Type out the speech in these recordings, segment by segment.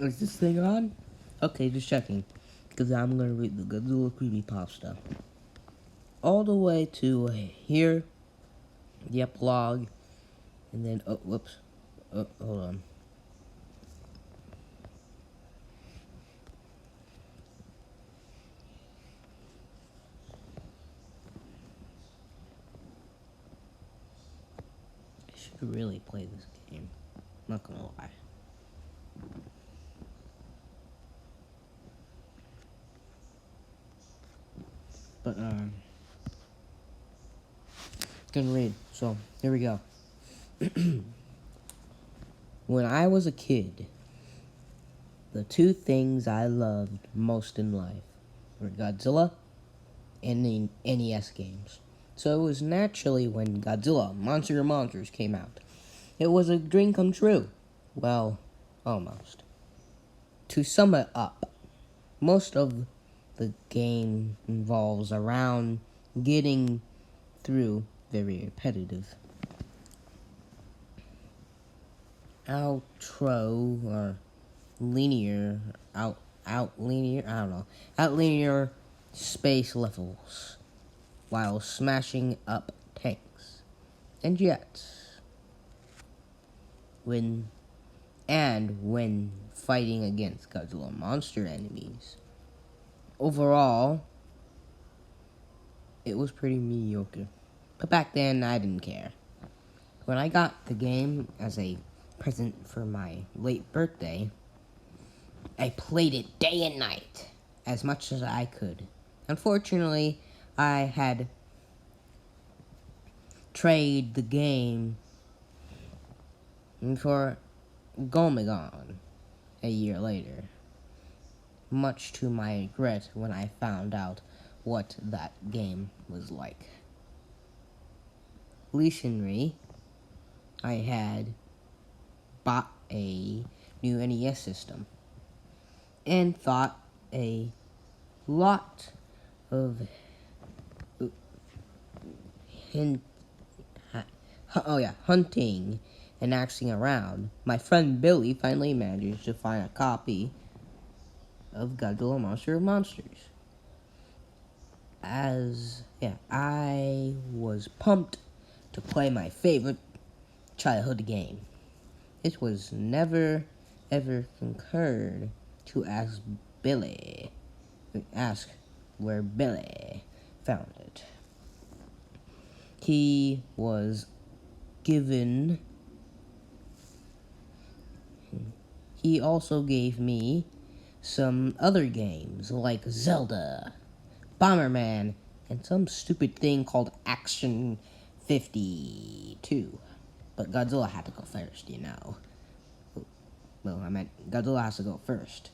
Is this thing on? Okay, just checking. Because I'm going to read the Godzilla creepypasta. All the way to here, the epilogue, and then, oh, whoops. Oh, hold on. I should really play this game. Not gonna lie. But, gonna read. So, here we go. When I was a kid, the two things I loved most in life were Godzilla and the NES games. So it was naturally when Godzilla Monster of Monsters came out. It was a dream come true. Well, almost. To sum it up, most of the game involves around getting through very repetitive outro or linear out linear space levels while smashing up tanks and jets when fighting against Godzilla monster enemies. Overall, it was pretty mediocre. But back then, I didn't care. When I got the game as a present for my late birthday, I played it day and night, as much as I could. Unfortunately, I had traded the game for Gomegon a year later, much to my regret when I found out what that game was like. Recently, I had bought a new NES system and thought a lot of hunting and axing around. My friend Billy finally managed to find a copy of Godzilla Monster of Monsters. I was pumped to play my favorite childhood game. It was never ever concurred to ask where Billy found it. He also gave me some other games like Zelda, Bomberman, and some stupid thing called Action 52. But Godzilla had to go first, you know. Well, I meant Godzilla has to go first.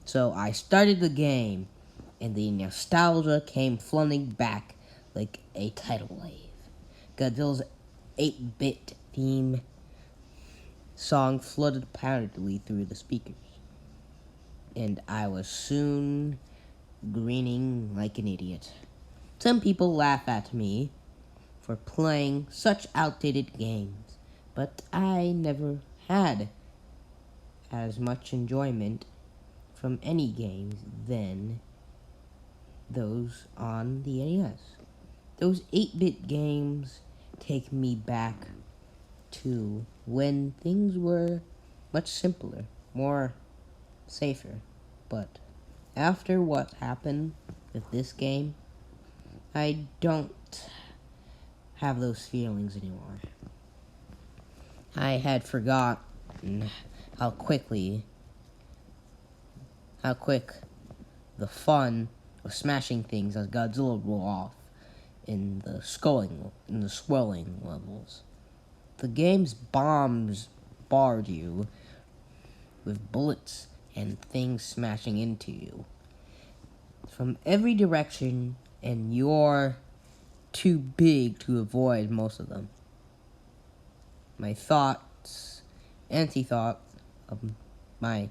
So I started the game, and the nostalgia came flooding back like a tidal wave. Godzilla's 8-bit theme song flooded poundedly through the speakers, and I was soon grinning like an idiot. Some people laugh at me for playing such outdated games, but I never had as much enjoyment from any games than those on the NES. Those 8-bit games take me back to when things were much simpler, more safer. But after what happened with this game, I don't have those feelings anymore. I had forgotten how quick the fun of smashing things as Godzilla roll off in the swelling levels. The game's bombs barred you with bullets and things smashing into you from every direction, and you're too big to avoid most of them. My thoughts of my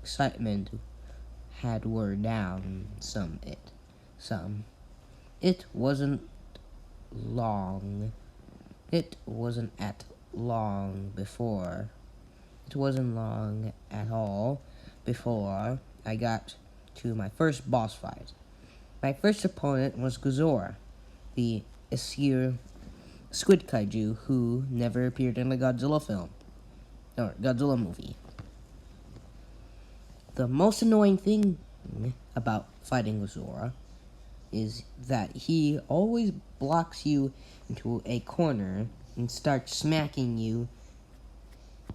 excitement had wore down some. It wasn't long. It wasn't at long before. It wasn't long at all before I got to my first boss fight. My first opponent was Godzilla, the Asir squid kaiju who never appeared in the Godzilla film, or Godzilla movie. The most annoying thing about fighting Godzilla is that he always blocks you into a corner and starts smacking you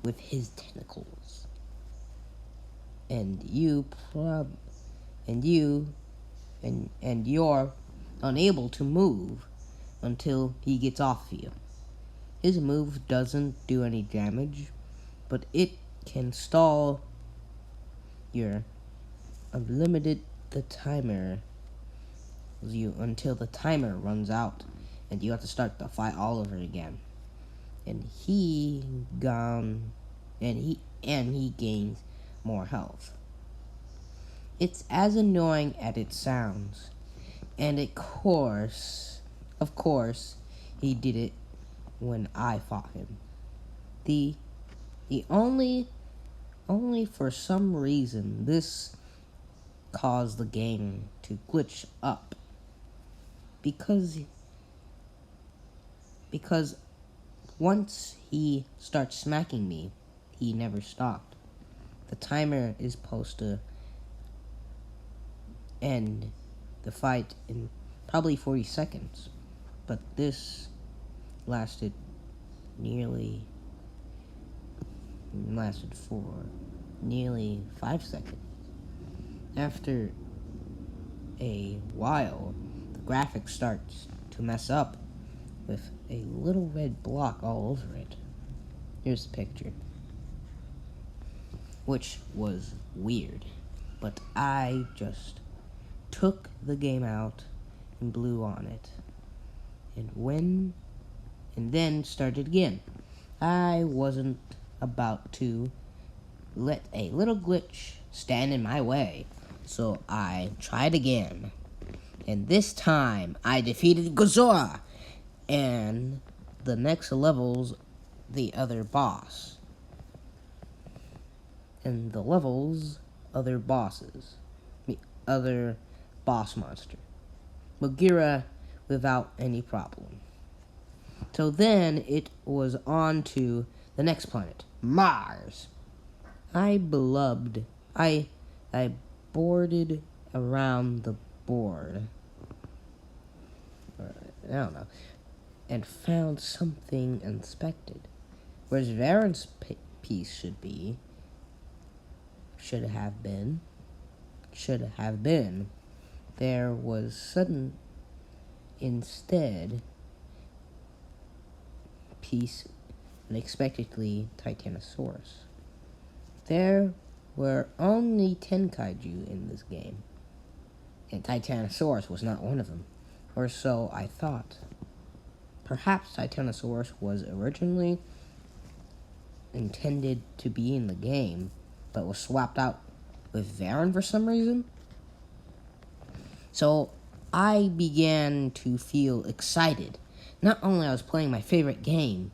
with his tentacles. And you're unable to move until he gets off of you. His move doesn't do any damage, but it can stall your unlimited the timer until the timer runs out and you have to start the fight all over again. And he gains more health. It's as annoying as it sounds. And of course, he did it when I fought him. The only for some reason this caused the game to glitch up. Because once he starts smacking me, he never stopped. The timer is supposed to end the fight in probably 40 seconds, but this lasted for nearly 5 seconds. After a while, the graphics starts to mess up with a little red block all over it. Here's the picture, which was weird, but I just took the game out and blew on it, and then started again. I wasn't about to let a little glitch stand in my way, so I tried again. And this time, I defeated Godzilla, and the next level's the other boss. And the level's other bosses. The other boss monster. Bagheera without any problem. So then it was on to the next planet, Mars. I boarded around the board. I don't know. And found something unexpected. Whereas Varen's piece should have been, there was instead, piece unexpectedly Titanosaurus. There were only 10 kaiju in this game, and Titanosaurus was not one of them, or so I thought. Perhaps Titanosaurus was originally intended to be in the game, but was swapped out with Varen for some reason. So I began to feel excited. Not only I was playing my favorite game,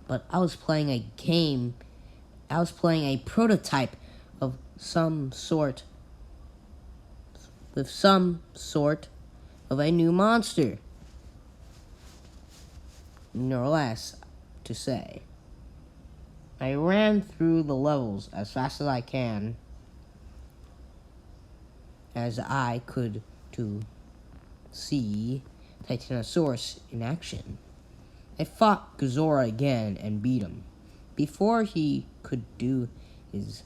but I was playing a prototype of some sort of a new monster. No less to say. I ran through the levels as fast as I could to see Titanosaurus in action. I fought Godzilla again and beat him before he could do his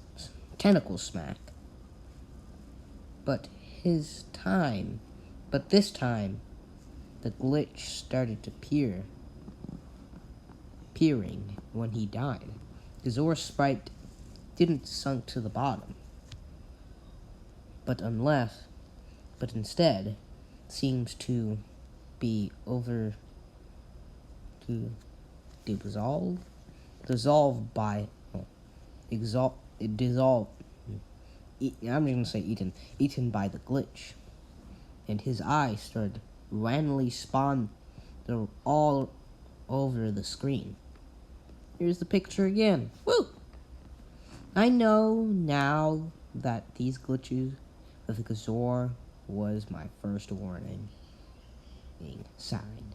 tentacle smack. But this time, the glitch started to appearing when he died. Godzilla's sprite didn't sunk to the bottom, but instead seems to be dissolved by eaten by the glitch, and his eyes started randomly spawn all over the screen. Here's the picture again. Woo! I know now that these glitches with Godzilla was my first warning sign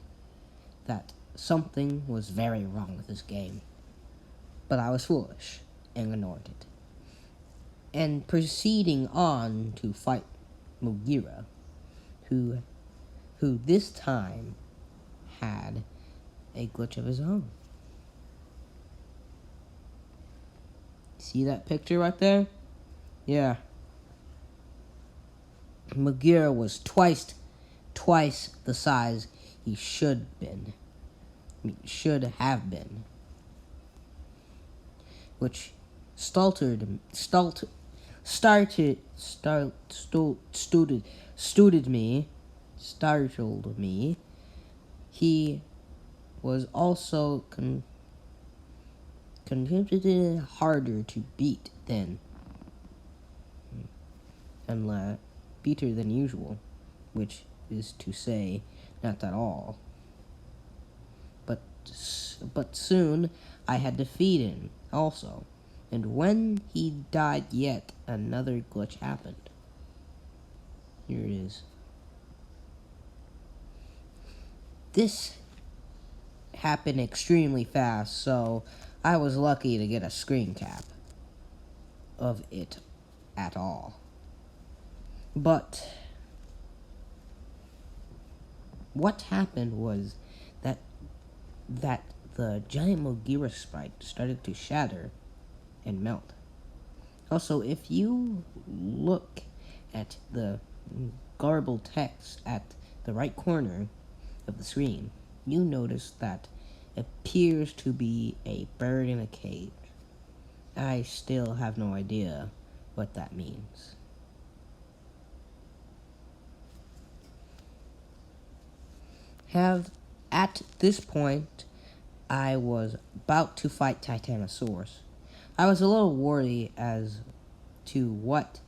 that something was very wrong with this game. But I was foolish and ignored it. And proceeding on to fight Mugira, who this time had a glitch of his own. See that picture right there? Yeah. Mugira was twice the size he should have been, which startled me. He was also contributed harder to beat than beater than usual, which is to say, not at all. But soon I had defeated him also, and when he died, yet another glitch happened. Here it is. This happened extremely fast, so I was lucky to get a screen cap of it at all. But what happened was that the giant Mugira sprite started to shatter and melt. Also, if you look at the garbled text at the right corner of the screen, you notice that it appears to be a bird in a cage. I still have no idea what that means. At this point, I was about to fight Titanosaurus. I was a little worried as to what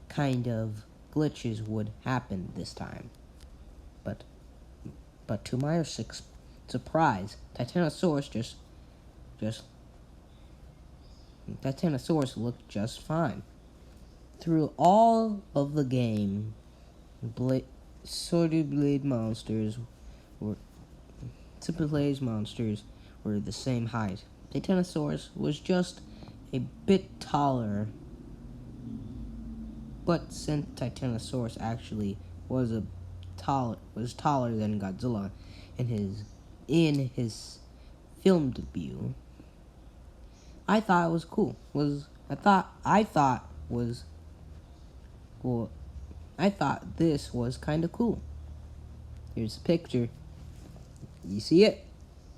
kind of glitches would happen this time. But to my surprise, Titanosaurus looked just fine. Through all of the game, Sword Blade monsters were the same height. Titanosaurus was just a bit taller, but since Titanosaurus actually was taller than Godzilla in his film debut, I thought it was cool. I thought this was kind of cool. Here's a picture. You see it?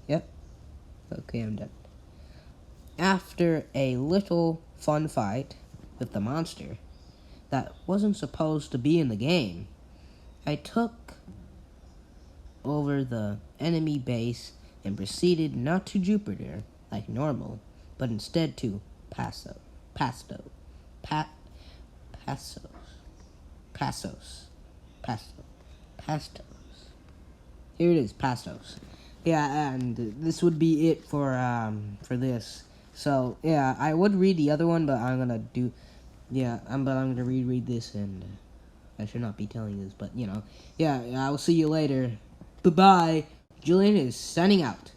Yep. Okay, I'm done. After a little fun fight with the monster that wasn't supposed to be in the game, I took over the enemy base and proceeded not to Jupiter like normal, but instead to Pastos. Here it is, Pastos. Yeah, and this would be it for this. So yeah, I would read the other one, but I'm gonna reread this, and I should not be telling this, but yeah, I will see you later. Bye bye. Julian is signing out.